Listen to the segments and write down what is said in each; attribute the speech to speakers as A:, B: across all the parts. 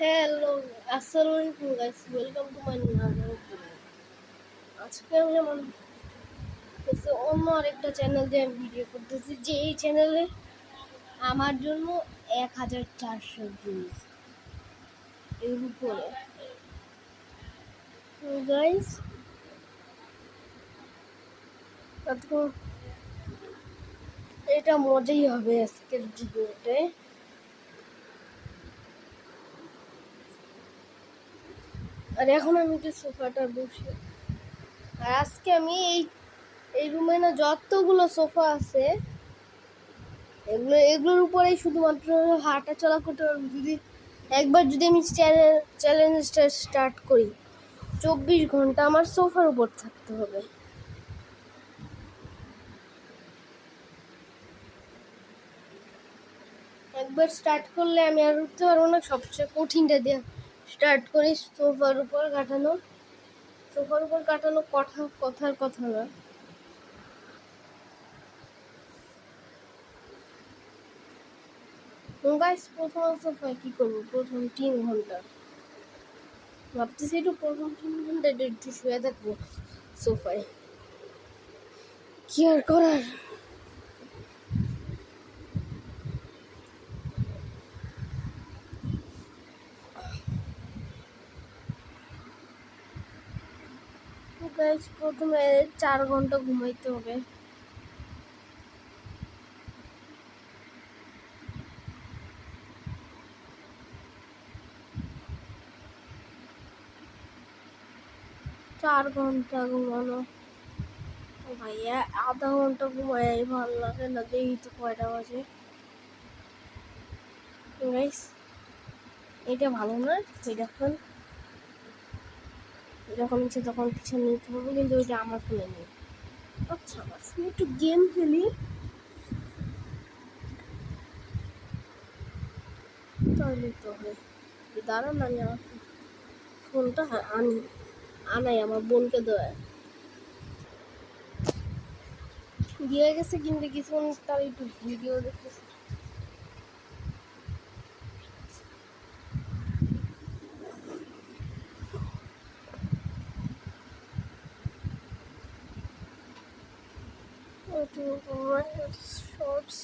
A: Hello, আসসালামু আলাইকুম guys, welcome to my another video. আজকে আমি যেমন অন্য আরেকটা চ্যানেল দিয়ে আমি ভিডিও করতেছি, যে এই চ্যানেলে আমার জন্য 1400 ভিউজ এর উপরে। গাইস, এটা মজাই হবে আজকের ভিডিওতে। আর এখন আমি একটু সোফাটা বসে, আর আজকে আমি এই রুমে না যতগুলো সোফা আছে এগুলোর উপরেই শুধুমাত্র হাঁটা চলা করতে পারবো। একবার যদি আমি চ্যালেঞ্জটা স্টার্ট করি, 24 ঘন্টা আমার সোফার উপর থাকতে হবে। একবার স্টার্ট করলে আমি আর উঠতে পারবো না। সবচেয়ে কঠিনটা দিয়ে স্টার্ট করি, সোফার উপর কাটানো। কথার কথা না। গাইস, প্রথম সোফায় কি করবো? প্রথম 3 ঘন্টা ভাবতেছি, প্রথম 3 ঘন্টা একটু শুয়ে থাকবো সোফায়। কি আর করার। গাইস, প্রথমে 4 ঘন্টা ঘুমাইতে হবে। চার ঘন্টা ঘুমানো ভাইয়া, আধা ঘন্টা ঘুমাই ভালো লাগে না। দেখি তো কয়টা বাজে। গাইস, এটা ভালো না। যখন ইচ্ছে তখন কিছু নিতে হবে, কিন্তু ওইটা আমার ফোনে নেই। আচ্ছা, আমি একটু গেম খেলি তাহলে তো হয়। দাঁড়ান, আমি আমার ফোনটা আনাই আমার বোনকে দিয়ে গেছে, কিন্তু কিছুক্ষণ তার একটু ভিডিও দেখতেছি। শর্টস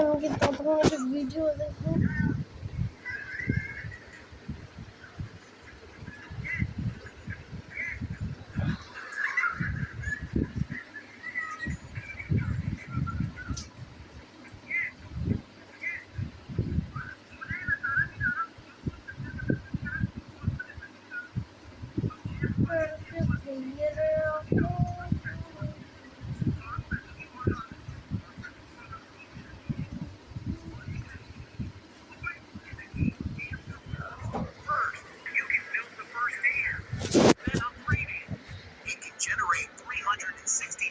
A: আমি কিন্তু তখন একটা ভিডিও দেখবো।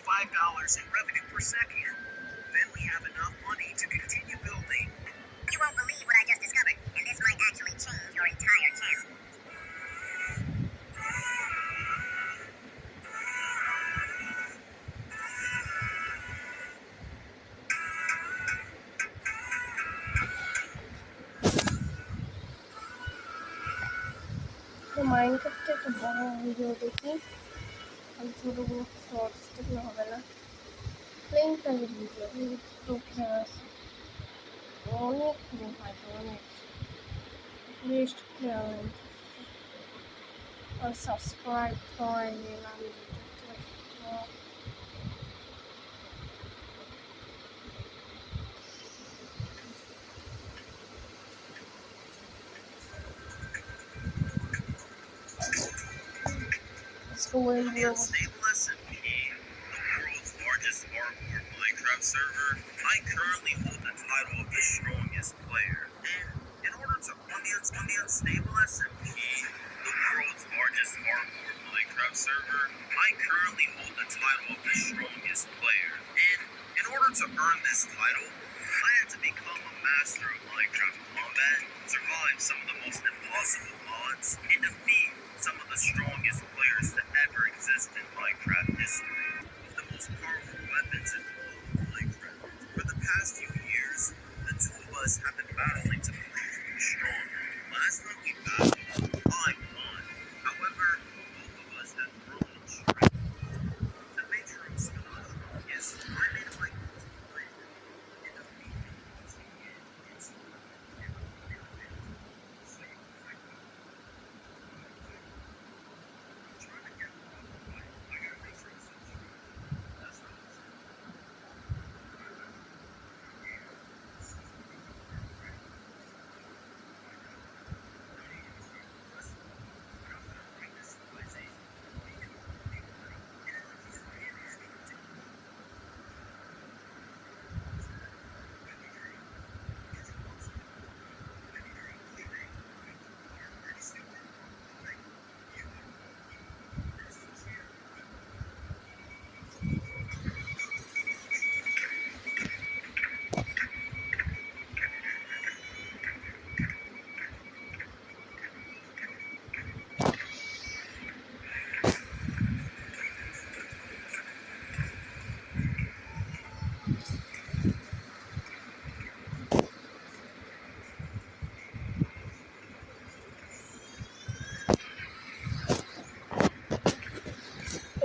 A: $365 in revenue per second. Then we have enough money to continue building. You won't believe what I just discovered, and this might actually change your entire channel. তো মাইনক্রাফটে একটা বড় ভিডিও দেখি, আমি ছোটগুলো শর্টস দেখলে হবে না। প্লেন কাজের ভিডিও তো খেলা আছে, অনেক হয়তো অনেক বেস্ট প্লেয়ার। আর সাবস্ক্রাইব করে নিলাম। Unstable SMP, the world's largest hardcore Minecraft server, I currently hold the title
B: strongest player. And in order to on the unstable SMP, the world's largest hardcore Minecraft server, I currently hold the title of the strongest player. And in order to earn this title, I had to become a master of Minecraft combat, survive some of the most impossible mods, and defeat some of the strongest players to ever exist in Minecraft history. Of the most powerful weapons in all of Minecraft. For the past few years, the two of us have been battling to prove who's stronger. Last time we battled, I won. However, both of us have grown in strength. To make sure I'm still the strongest, I made my goal to win and defeat him once again in solo and avoid advantage. So you can fight me. I'm trying to get one fight. I gotta make sure I'm still strong. That's what I'm saying.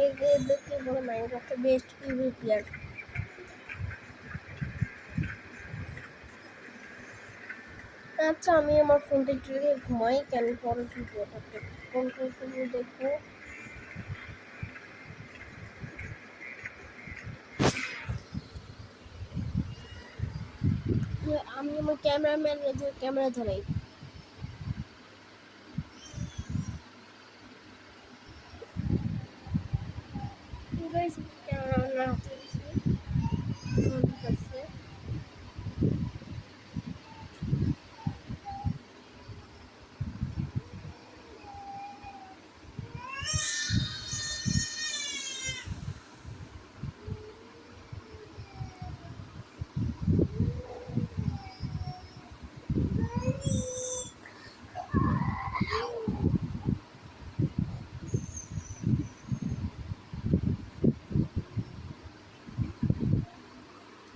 A: এদেরকে বলে মাইনক্রাফটের best PV player. আচ্ছা, আমি আমার ফোনটা একটু ঘুমাই, কেন পরে ভিডিওটা দেখবো। আমি আমার ক্যামেরা ধরাই। ক্যামেরা হাতে ঠিক আছে।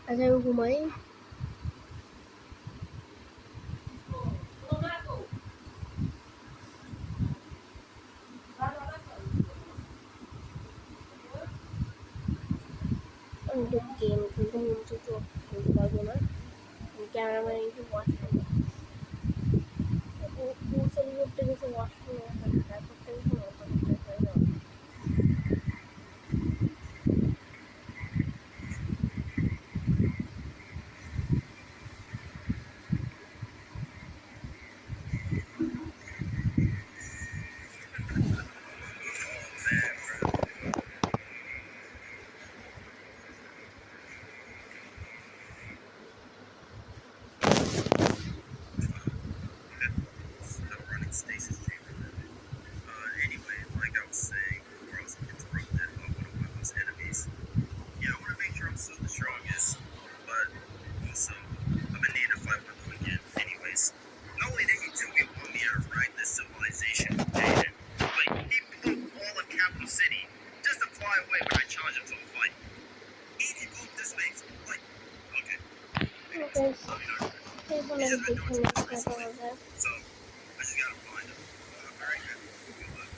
A: আচ্ছা, আমি ঘুমাই। আমি একটু গেম খেলতে মনছে, তো খেলতে পারবো না। ক্যামেরাম্যান একটু ওয়াশরুমে করতে গেছে, ওয়াশরুমে করতে গেছে।
B: Stasis chamber. Anyway, like I was saying, before I was interrupted by one of my most enemies. Yeah, I want to make sure I'm still the strongest, but also I've been needing to fight with him again. Anyways, not only did he 2v1 me out right this civilization with Jaden, but he blew all of Capital City just to fly away when I challenged him to a fight. And he blew this base. Like, okay. Anyways, love you, Dr. He's just been doing too much recently, so I just gotta find him. Alright, good luck.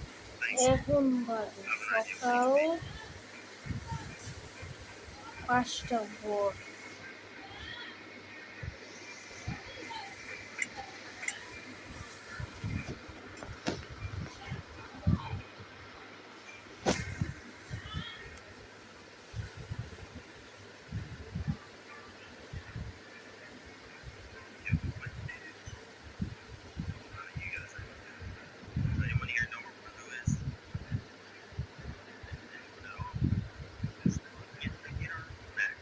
B: Thanks.
A: এখন বাজে সকাল 5টা ভোর।
B: Anyone here know where Blue is? Anyone at all? Just get our back.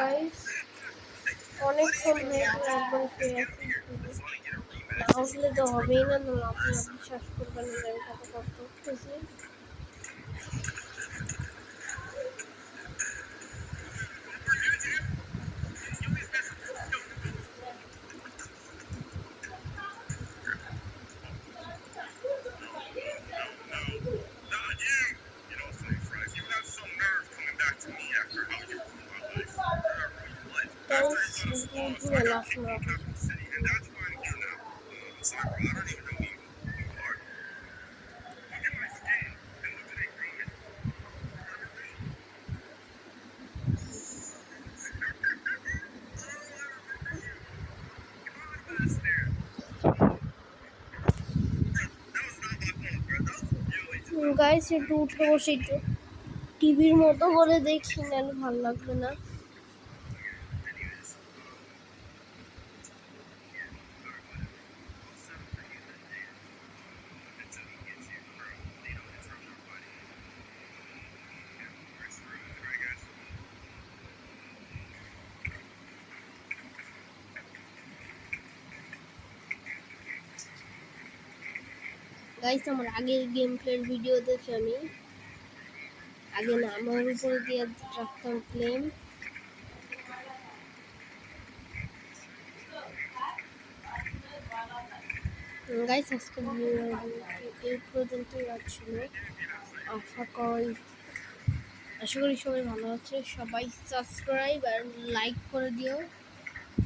A: Guys, অনেকক্ষণ হয়ে গেল একবার ফিরে আসি। না উঠলে তো হবেই না, না আপনারা বিশ্বাস করবেন না যে আমি কত কষ্ট করতেছি।
B: Not you. You know, funny fries. You have some nerve coming back to me after how you ruined my life. Forever in your life. After
A: guys,
B: you got us lost, I got kicked from Capital City, and that's why I'm here now. Sorry, bro. I don't even know who you are. Look at my skin, and look at it growing. Stare. That was not my fault, bro. That was really just.
A: Guys, একটু উঠে বসে একটু টিভির মতো করে দেখি, নাহলে ভালো লাগবে না।
B: Anyways, I'll settle for you that day. Until he gets you, bro. You know, it's from nobody. Yeah, we're screwed, right, guys?
A: Guys, আমার আগের গেম প্লের ভিডিও দেখে আমি আগে না আমার উপরে দিয়ে রাখতাম ফ্লেম। গাইস, আজকে এই পর্যন্তই ছিল। আশা করি সবাই ভালো আছে। সবাই সাবস্ক্রাইব আর লাইক করে দিও।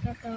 A: টাটা।